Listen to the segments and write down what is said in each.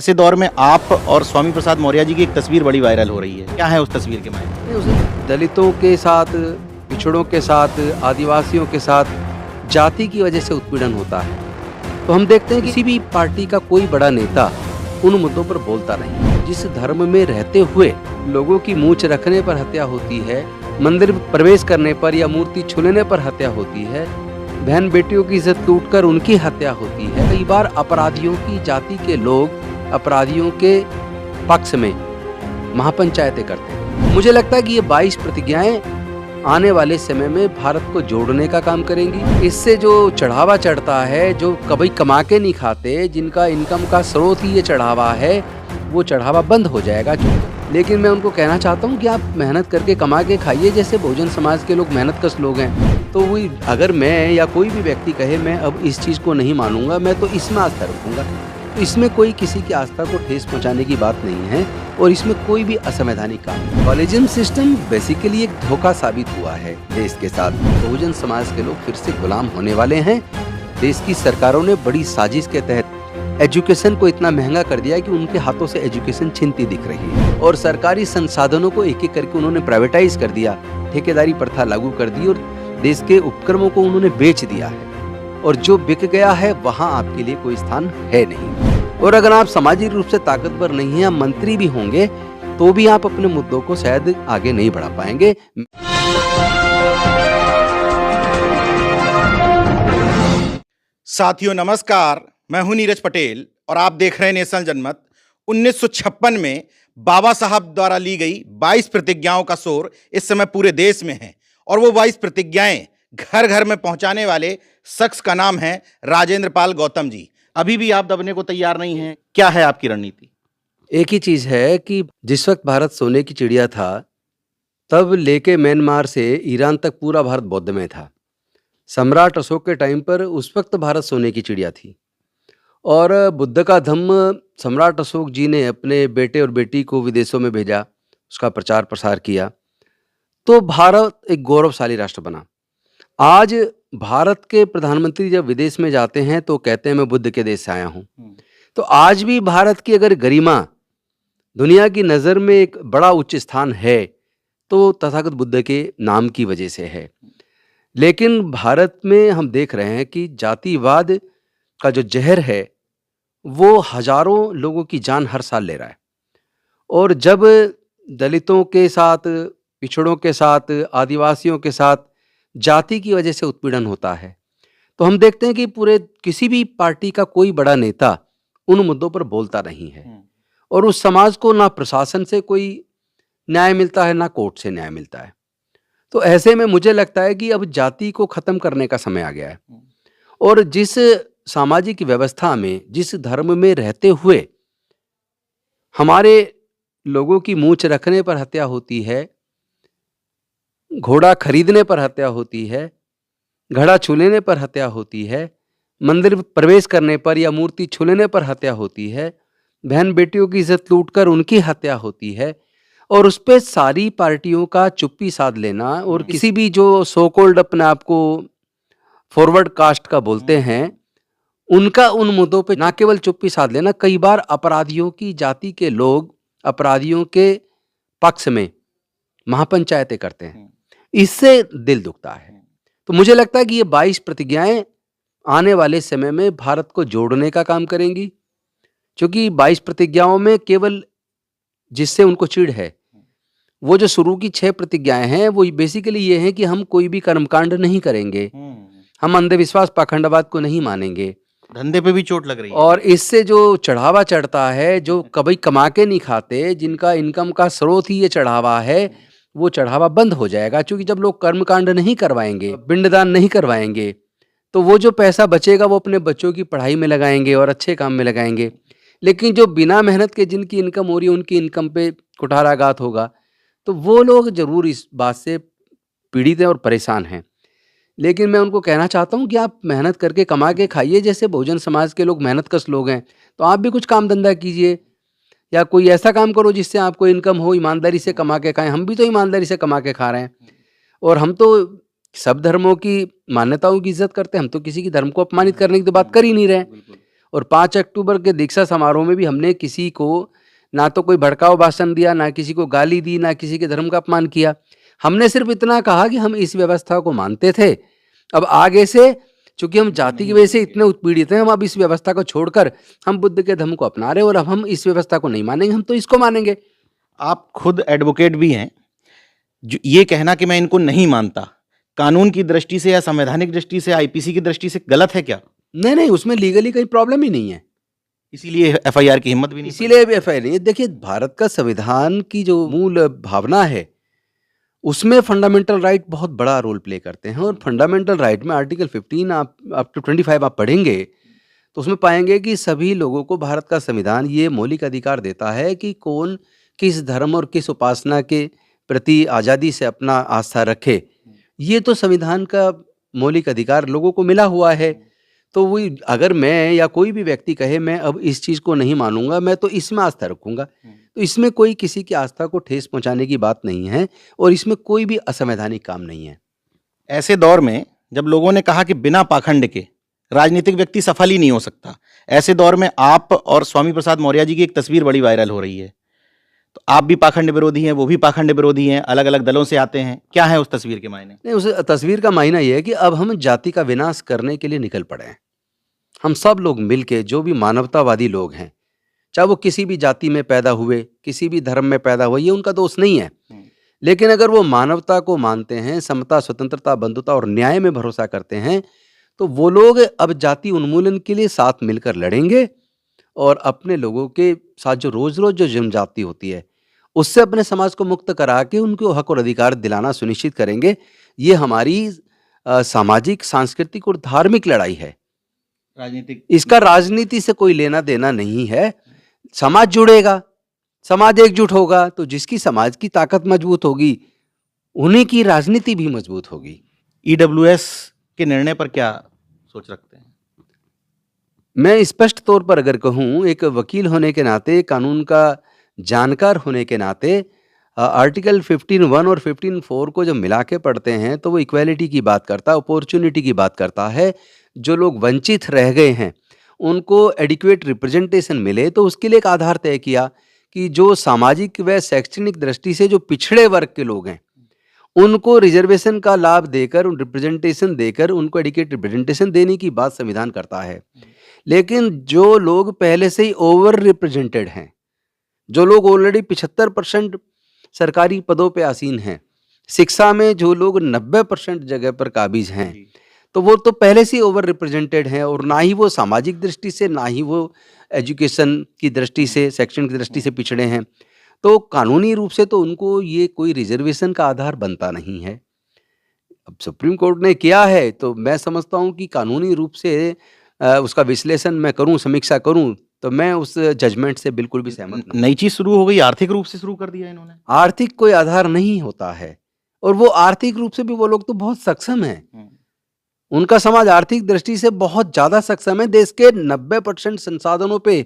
ऐसे दौर में आप और स्वामी प्रसाद मौर्य जी की एक तस्वीर बड़ी वायरल हो रही है। क्या है उस तस्वीर के मायने? उसे दलितों के साथ, पिछड़ों के साथ, आदिवासियों के साथ जाति की वजह से उत्पीड़न होता है। तो हम देखते हैं कि किसी भी पार्टी का कोई बड़ा नेता उन मुद्दों पर बोलता नहीं। जिस धर्म में रहते हुए लोगों की मूंछ रखने पर हत्या होती है, मंदिर प्रवेश करने पर या मूर्ति छूने पर हत्या होती है, बहन बेटियों की इज्जत लूटकर उनकी हत्या होती है। कई बार अपराधियों की जाति के लोग अपराधियों के पक्ष में महापंचायतें करते हैं। मुझे लगता है कि ये 22 प्रतिज्ञाएं आने वाले समय में भारत को जोड़ने का काम करेंगी। इससे जो चढ़ावा चढ़ता है, जो कभी कमा के नहीं खाते, जिनका इनकम का स्रोत ही ये चढ़ावा है, वो चढ़ावा बंद हो जाएगा। लेकिन मैं उनको कहना चाहता हूँ कि आप मेहनत करके कमा के खाइए, जैसे बहुजन समाज के लोग मेहनत कश लोग हैं। तो वही अगर मैं या कोई भी व्यक्ति कहे मैं अब इस चीज़ को नहीं मानूंगा, मैं तो इसमें आस्था रखूंगा, तो इसमें कोई किसी की आस्था को ठेस पहुंचाने की बात नहीं है और इसमें कोई भी असंवैधानिक काम नहीं। कॉलेजियम सिस्टम बेसिकली एक धोखा साबित हुआ है देश के साथ। बहुजन समाज के लोग फिर से गुलाम होने वाले हैं। देश की सरकारों ने बड़ी साजिश के तहत एजुकेशन को इतना महंगा कर दिया कि उनके हाथों से एजुकेशन छिनती दिख रही है और सरकारी संसाधनों को एक एक करके उन्होंने प्राइवेटाइज कर दिया, ठेकेदारी प्रथा लागू कर दी और देश के उपक्रमों को उन्होंने बेच दिया है। और जो बिक गया है वहां आपके लिए कोई स्थान है नहीं। और अगर आप सामाजिक रूप से ताकतवर नहीं हैं, आप मंत्री भी होंगे, तो भी आप अपने मुद्दों को शायद आगे नहीं बढ़ा पाएंगे। साथियों नमस्कार, मैं हूं नीरज पटेल और आप देख रहे हैं नेशनल जनमत। 1956 में बाबा साहब द्वारा ली गई 22 प्रतिज्ञाओं का शोर इस समय पूरे देश में है और वो 22 प्रतिज्ञाएं घर घर में पहुंचाने वाले शख्स का नाम है राजेंद्र पाल गौतम जी। अभी भी आप दबने को तैयार नहीं हैं, क्या है आपकी रणनीति? एक ही चीज है कि जिस वक्त भारत सोने की चिड़िया था, तब लेके म्यांमार से ईरान तक पूरा भारत बौद्धमय था। सम्राट अशोक के टाइम पर उस वक्त भारत सोने की चिड़िया थी और बुद्ध का धम्म सम्राट अशोक जी ने अपने बेटे और बेटी को विदेशों में भेजा, उसका प्रचार प्रसार किया, तो भारत एक गौरवशाली राष्ट्र बना। आज भारत के प्रधानमंत्री जब विदेश में जाते हैं तो कहते हैं मैं बुद्ध के देश से आया हूं। तो आज भी भारत की अगर गरिमा दुनिया की नज़र में एक बड़ा उच्च स्थान है तो तथागत बुद्ध के नाम की वजह से है। लेकिन भारत में हम देख रहे हैं कि जातिवाद का जो जहर है वो हजारों लोगों की जान हर साल ले रहा है। और जब दलितों के साथ, पिछड़ों के साथ, आदिवासियों के साथ जाति की वजह से उत्पीड़न होता है, तो हम देखते हैं कि पूरे किसी भी पार्टी का कोई बड़ा नेता उन मुद्दों पर बोलता नहीं है और उस समाज को ना प्रशासन से कोई न्याय मिलता है, ना कोर्ट से न्याय मिलता है। तो ऐसे में मुझे लगता है कि अब जाति को खत्म करने का समय आ गया है और जिस सामाजिक व्यवस्था में, जिस धर्म में रहते हुए हमारे लोगों की मूंछ रखने पर हत्या होती है, घोड़ा खरीदने पर हत्या होती है, घड़ा छूने पर हत्या होती है, मंदिर प्रवेश करने पर या मूर्ति छूने पर हत्या होती है, बहन बेटियों की इज्जत लूटकर उनकी हत्या होती है और उस पर सारी पार्टियों का चुप्पी साध लेना और किसी भी जो सो कॉल्ड अपने आप को फॉरवर्ड कास्ट का बोलते हैं, उनका उन मुद्दों पे ना केवल चुप्पी साध लेना, कई बार अपराधियों की जाति के लोग अपराधियों के पक्ष में महापंचायतें करते हैं। इससे दिल दुखता है। तो मुझे लगता है कि ये 22 प्रतिज्ञाएं आने वाले समय में भारत को जोड़ने का काम करेंगी, क्योंकि 22 प्रतिज्ञाओं में केवल जिससे उनको चिढ़ है, वो जो शुरू की 6 प्रतिज्ञाएं हैं वो बेसिकली ये है कि हम कोई भी कर्मकांड नहीं करेंगे, हम अंधविश्वास पाखंडवाद को नहीं मानेंगे, धंधे पे भी चोट लग रही है और इससे जो चढ़ावा चढ़ता है, जो कभी कमा के नहीं खाते, जिनका इनकम का स्रोत ही ये चढ़ावा है, वो चढ़ावा बंद हो जाएगा। क्योंकि जब लोग कर्मकांड नहीं करवाएंगे, पिंडदान नहीं करवाएंगे, तो वो जो पैसा बचेगा वो अपने बच्चों की पढ़ाई में लगाएंगे और अच्छे काम में लगाएंगे। लेकिन जो बिना मेहनत के जिनकी इनकम हो रही है, उनकी इनकम पे कुठाराघात होगा, तो वो लोग जरूर इस बात से पीड़ित हैं और परेशान हैं। लेकिन मैं उनको कहना चाहता हूँ कि आप मेहनत करके कमा के खाइए, जैसे बहुजन समाज के लोग मेहनत कश लोग हैं, तो आप भी कुछ काम धंधा कीजिए या कोई ऐसा काम करो जिससे आपको इनकम हो, ईमानदारी से कमा के खाएं। हम भी तो ईमानदारी से कमा के खा रहे हैं और हम तो सब धर्मों की मान्यताओं की इज्जत करते हैं, हम तो किसी की धर्म को अपमानित करने की तो बात कर ही नहीं रहे। और 5 अक्टूबर के दीक्षा समारोह में भी हमने किसी को ना तो कोई भड़काऊ भाषण दिया, ना किसी को गाली दी, ना किसी के धर्म का अपमान किया। हमने सिर्फ इतना कहा कि हम इस व्यवस्था को मानते थे, अब आगे से चूंकि हम जाति की वजह से इतने उत्पीड़ित हैं, हम अब इस व्यवस्था को छोड़कर हम बुद्ध के धर्म को अपना रहे हैं और अब हम इस व्यवस्था को नहीं मानेंगे, हम तो इसको मानेंगे। आप खुद एडवोकेट भी हैं, जो ये कहना कि मैं इनको नहीं मानता, कानून की दृष्टि से या संवैधानिक दृष्टि से, आईपीसी की दृष्टि से गलत है क्या? नहीं, उसमें लीगली कोई प्रॉब्लम ही नहीं है, इसीलिए एफआईआर की हिम्मत भी नहीं। इसीलिए एफआईआर नहीं। देखिए, भारत का संविधान की जो मूल भावना है उसमें फंडामेंटल राइट बहुत बड़ा रोल प्ले करते हैं, और फंडामेंटल राइट में आर्टिकल 15 आप अप टू 25 आप पढ़ेंगे तो उसमें पाएंगे कि सभी लोगों को भारत का संविधान ये मौलिक अधिकार देता है कि कौन किस धर्म और किस उपासना के प्रति आज़ादी से अपना आस्था रखे। ये तो संविधान का मौलिक अधिकार लोगों को मिला हुआ है। तो वही अगर मैं या कोई भी व्यक्ति कहे मैं अब इस चीज़ को नहीं मानूंगा, मैं तो इसमें आस्था रखूंगा, तो इसमें कोई किसी की आस्था को ठेस पहुंचाने की बात नहीं है और इसमें कोई भी असंवैधानिक काम नहीं है। ऐसे दौर में जब लोगों ने कहा कि बिना पाखंड के राजनीतिक व्यक्ति सफल ही नहीं हो सकता, ऐसे दौर में आप और स्वामी प्रसाद मौर्य जी की एक तस्वीर बड़ी वायरल हो रही है। तो आप भी पाखंड विरोधी हैं, वो भी पाखंड विरोधी हैं, अलग अलग दलों से आते हैं, क्या है उस तस्वीर के मायने? नहीं, उस तस्वीर का मायना यह है कि अब हम जाति का विनाश करने के लिए निकल पड़े हैं। हम सब लोग मिलके, जो भी मानवतावादी लोग हैं, चाहे वो किसी भी जाति में पैदा हुए, किसी भी धर्म में पैदा हुए, ये उनका दोष नहीं है, लेकिन अगर वो मानवता को मानते हैं, समता, स्वतंत्रता, बंधुता और न्याय में भरोसा करते हैं, तो वो लोग अब जाति उन्मूलन के लिए साथ मिलकर लड़ेंगे और अपने लोगों के साथ जो रोज रोज जो जनजाति होती है उससे अपने समाज को मुक्त करा के उनको हक और अधिकार दिलाना सुनिश्चित करेंगे। ये हमारी सामाजिक, सांस्कृतिक और धार्मिक लड़ाई है। राजनीतिक, इसका राजनीति से कोई लेना देना नहीं है। समाज जुड़ेगा, समाज एकजुट होगा, तो जिसकी समाज की ताकत मजबूत होगी उन्हीं की राजनीति भी मजबूत होगी। ईडब्ल्यूएस के निर्णय पर क्या सोच रखते हैं? मैं स्पष्ट तौर पर अगर कहूं, एक वकील होने के नाते, कानून का जानकार होने के नाते, आर्टिकल 15(1) और 15(4) को जब मिला के पढ़ते हैं तो वो इक्वालिटी की बात करता है, अपॉर्चुनिटी की बात करता है। जो लोग वंचित रह गए हैं उनको एडिक्वेट रिप्रेजेंटेशन मिले, तो उसके लिए एक आधार तय किया कि जो सामाजिक व शैक्षणिक दृष्टि से जो पिछड़े वर्ग के लोग हैं उनको रिजर्वेशन का लाभ देकर, उन रिप्रेजेंटेशन देकर उनको एडिक्वेट रिप्रेजेंटेशन देने की बात संविधान करता है। लेकिन जो लोग पहले से ही ओवर रिप्रेजेंटेड हैं, जो लोग ऑलरेडी 75% सरकारी पदों पे आसीन हैं, शिक्षा में जो लोग 90% जगह पर काबिज हैं, तो वो तो पहले से ओवर रिप्रेजेंटेड हैं और ना ही वो सामाजिक दृष्टि से, ना ही वो एजुकेशन की दृष्टि से, सेक्शन की दृष्टि से पिछड़े हैं। तो कानूनी रूप से तो उनको ये कोई रिजर्वेशन का आधार बनता नहीं है। अब सुप्रीम कोर्ट ने किया है तो मैं समझता हूँ कि कानूनी रूप से उसका विश्लेषण मैं करूँ, समीक्षा करूँ, तो मैं उस जजमेंट से बिल्कुल भी सहमत नहीं। नई चीज शुरू हो गई, आर्थिक रूप से शुरू कर दिया इन्होंने। आर्थिक कोई आधार नहीं होता है, और वो आर्थिक रूप से भी वो लोग तो बहुत सक्षम हैं। उनका समाज आर्थिक दृष्टि से बहुत ज्यादा सक्षम है। देश के 90% संसाधनों पे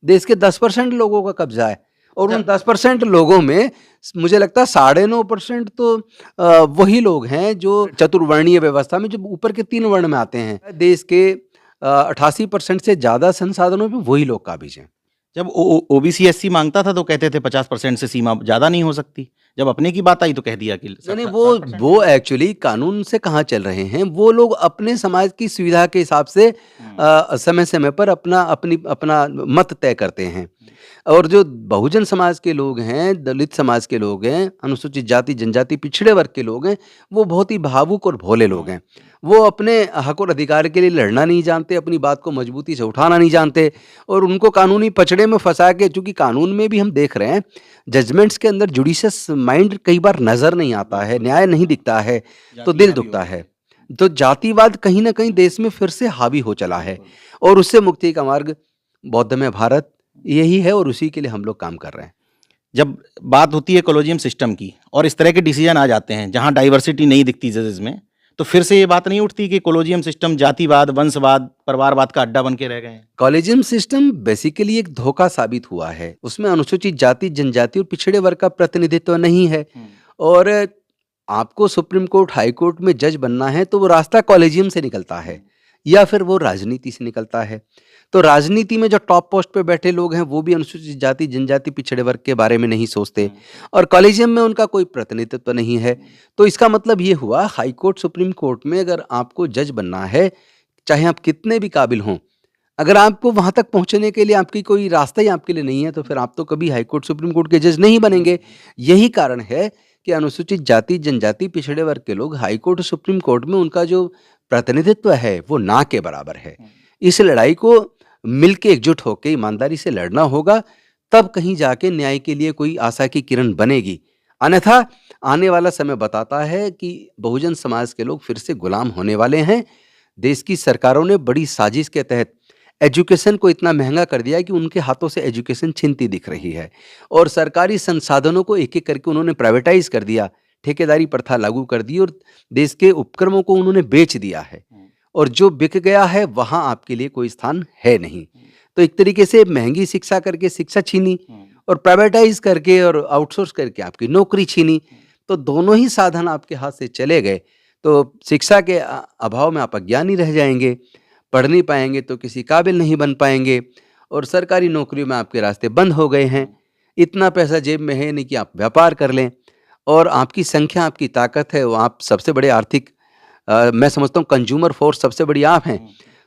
देश के 10% लोगों का कब्जा है, और उन 10% लोगों में मुझे लगता है 9.5% तो वही लोग हैं जो चतुर्वर्णीय व्यवस्था में, जो ऊपर के 3 वर्ण में आते हैं। देश के 88% से ज्यादा संसाधनों पे वही लोग काबिज हैं। जब ओबीसी एससी मांगता था तो कहते थे 50% से सीमा ज्यादा नहीं हो सकती, जब अपने की बात आई तो कह दिया कि नहीं, वो एक्चुअली कानून से कहाँ चल रहे हैं। वो लोग अपने समाज की सुविधा के हिसाब से समय समय पर अपना मत तय करते हैं। और जो बहुजन समाज के लोग हैं, दलित समाज के लोग हैं, अनुसूचित जाति जनजाति पिछड़े वर्ग के लोग हैं, वो बहुत ही भावुक और भोले लोग हैं। वो अपने हक और अधिकार के लिए लड़ना नहीं जानते, अपनी बात को मजबूती से उठाना नहीं जानते, और उनको कानूनी पचड़े में फंसा के, चूंकि कानून में भी हम देख रहे हैं जजमेंट्स के अंदर जुडिशियस माइंड कई बार नजर नहीं आता है, न्याय नहीं दिखता है, तो दिल दुखता है। तो जातिवाद कहीं ना कहीं देश में फिर से हावी हो चला है, और उससे मुक्ति का मार्ग बौद्धमय भारत यही है, और उसी के लिए हम लोग काम कर रहे हैं। जब बात होती है कॉलेजियम सिस्टम की और इस तरह के डिसीजन आ जाते हैं जहां डाइवर्सिटी नहीं दिखती जजेस में, तो फिर से ये बात नहीं उठती कि कॉलेजियम सिस्टम जातिवाद, वंशवाद, परिवारवाद का अड्डा बन के रह गए हैं। कॉलेजियम सिस्टम बेसिकली एक धोखा साबित हुआ है। उसमें अनुसूचित जाति जनजाति और पिछड़े वर्ग का प्रतिनिधित्व नहीं है, और आपको सुप्रीम कोर्ट, हाई कोर्ट में जज बनना है तो वो रास्ता कॉलेजियम से निकलता है या फिर वो राजनीति से निकलता है। तो राजनीति में जो टॉप पोस्ट पे बैठे लोग हैं वो भी अनुसूचित जाति जनजाति पिछड़े वर्ग के बारे में नहीं सोचते और कॉलेजियम में उनका कोई प्रतिनिधित्व नहीं है। तो इसका मतलब ये हुआ हाई कोर्ट सुप्रीम कोर्ट में अगर आपको जज बनना है, चाहे आप कितने भी काबिल हों, अगर आपको वहाँ तक पहुँचने के लिए आपकी कोई रास्ता ही आपके लिए नहीं है तो फिर आप तो कभी हाई कोर्ट सुप्रीम कोर्ट के जज नहीं बनेंगे। यही कारण है कि अनुसूचित जाति जनजाति पिछड़े वर्ग के लोग हाई कोर्ट और सुप्रीम कोर्ट में उनका जो प्रतिनिधित्व है वो ना के बराबर है। इस लड़ाई को मिलके एकजुट होकर ईमानदारी से लड़ना होगा, तब कहीं जाके न्याय के लिए कोई आशा की किरण बनेगी। अन्यथा आने वाला समय बताता है कि बहुजन समाज के लोग फिर से गुलाम होने वाले हैं। देश की सरकारों ने बड़ी साजिश के तहत एजुकेशन को इतना महंगा कर दिया कि उनके हाथों से एजुकेशन छिनती दिख रही है और सरकारी संसाधनों को एक एक करके उन्होंने प्राइवेटाइज कर दिया, ठेकेदारी प्रथा लागू कर दी और देश के उपक्रमों को उन्होंने बेच दिया है और जो बिक गया है वहाँ आपके लिए कोई स्थान है नहीं। तो एक तरीके से महंगी शिक्षा करके शिक्षा छीनी और प्राइवेटाइज करके और आउटसोर्स करके आपकी नौकरी छीनी, तो दोनों ही साधन आपके हाथ से चले गए। तो शिक्षा के अभाव में आप अज्ञानी रह जाएंगे, पढ़ नहीं पाएंगे तो किसी काबिल नहीं बन पाएंगे और सरकारी नौकरियों में आपके रास्ते बंद हो गए हैं। इतना पैसा जेब में है नहीं कि आप व्यापार कर लें और आपकी संख्या आपकी ताकत है, वो आप सबसे बड़े आर्थिक मैं समझता हूँ कंज्यूमर फोर्स सबसे बड़ी आप हैं।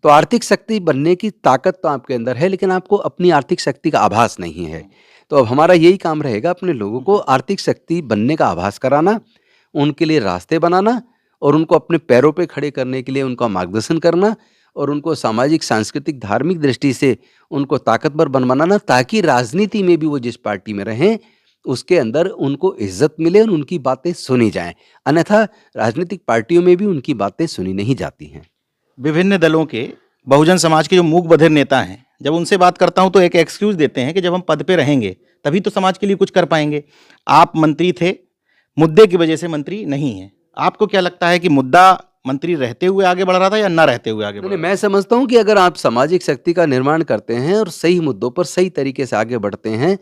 तो आर्थिक शक्ति बनने की ताकत तो आपके अंदर है, लेकिन आपको अपनी आर्थिक शक्ति का आभास नहीं है। तो अब हमारा यही काम रहेगा अपने लोगों को आर्थिक शक्ति बनने का आभास कराना, उनके लिए रास्ते बनाना और उनको अपने पैरों पे खड़े करने के लिए उनका मार्गदर्शन करना और उनको सामाजिक सांस्कृतिक धार्मिक दृष्टि से उनको ताकतवर बनवाना, ताकि राजनीति में भी वो जिस पार्टी में रहें उसके अंदर उनको इज्जत मिले और उनकी बातें सुनी जाएं। अन्यथा राजनीतिक पार्टियों में भी उनकी बातें सुनी नहीं जाती हैं। विभिन्न दलों के बहुजन समाज के जो मूक बधिर नेता हैं, जब उनसे बात करता हूं तो एक एक्सक्यूज देते हैं कि जब हम पद पे रहेंगे तभी तो समाज के लिए कुछ कर पाएंगे। आप मंत्री थे, मुद्दे की वजह से मंत्री नहीं है। आपको क्या लगता है कि मुद्दा मंत्री रहते हुए आगे बढ़ रहा था या ना रहते हुए आगे बढ़ रहा था? मैं समझता हूँ कि अगर आप सामाजिक शक्ति का निर्माण करते हैं और सही मुद्दों पर सही तरीके से आगे बढ़ते हैं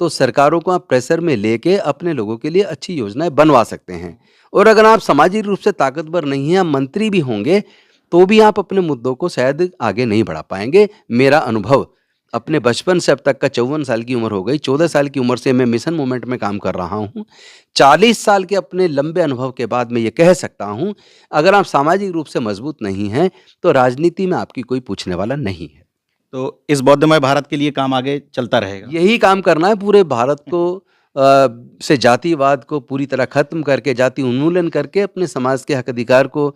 तो सरकारों को आप प्रेशर में लेके अपने लोगों के लिए अच्छी योजनाएं बनवा सकते हैं। और अगर आप सामाजिक रूप से ताकतवर नहीं हैं, आप मंत्री भी होंगे तो भी आप अपने मुद्दों को शायद आगे नहीं बढ़ा पाएंगे। मेरा अनुभव अपने बचपन से अब तक का 54 साल की उम्र हो गई, 14 साल की उम्र से मैं मिशन मूवमेंट में काम कर रहा हूँ। 40 साल के अपने लंबे अनुभव के बाद मैं ये कह सकता हूँ, अगर आप सामाजिक रूप से मजबूत नहीं हैं तो राजनीति में आपकी कोई पूछने वाला नहीं है। तो इस बौद्धमय भारत के लिए काम आगे चलता रहेगा। यही काम करना है, पूरे भारत को से जातिवाद को पूरी तरह खत्म करके, जाति उन्मूलन करके अपने समाज के हक अधिकार को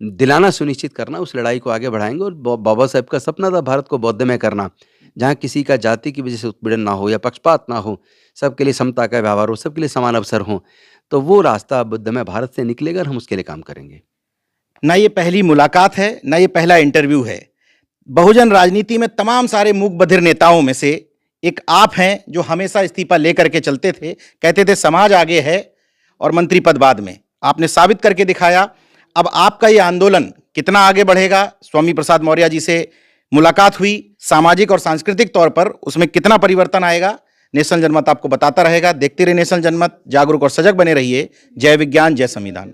दिलाना सुनिश्चित करना, उस लड़ाई को आगे बढ़ाएंगे। और बाबा साहब का सपना था भारत को बौद्धमय करना, जहाँ किसी का जाति की वजह से उत्पीड़न ना हो या पक्षपात ना हो, सबके लिए समता का व्यवहार हो, सबके लिए समान अवसर हो। तो वो रास्ता बुद्धमय भारत से निकलेगा और हम उसके लिए काम करेंगे। ना ये पहली मुलाकात है, ना ये पहला इंटरव्यू है। बहुजन राजनीति में तमाम सारे मूक बधिर नेताओं में से एक आप हैं जो हमेशा इस्तीफा लेकर के चलते थे, कहते थे समाज आगे है और मंत्री पद बाद में। आपने साबित करके दिखाया। अब आपका ये आंदोलन कितना आगे बढ़ेगा, स्वामी प्रसाद मौर्य जी से मुलाकात हुई, सामाजिक और सांस्कृतिक तौर पर उसमें कितना परिवर्तन आएगा, नेशनल जनमत आपको बताता रहेगा। देखते रहिए नेशनल जनमत, जागरूक और सजग बने रहिए। जय विज्ञान, जय संविधान।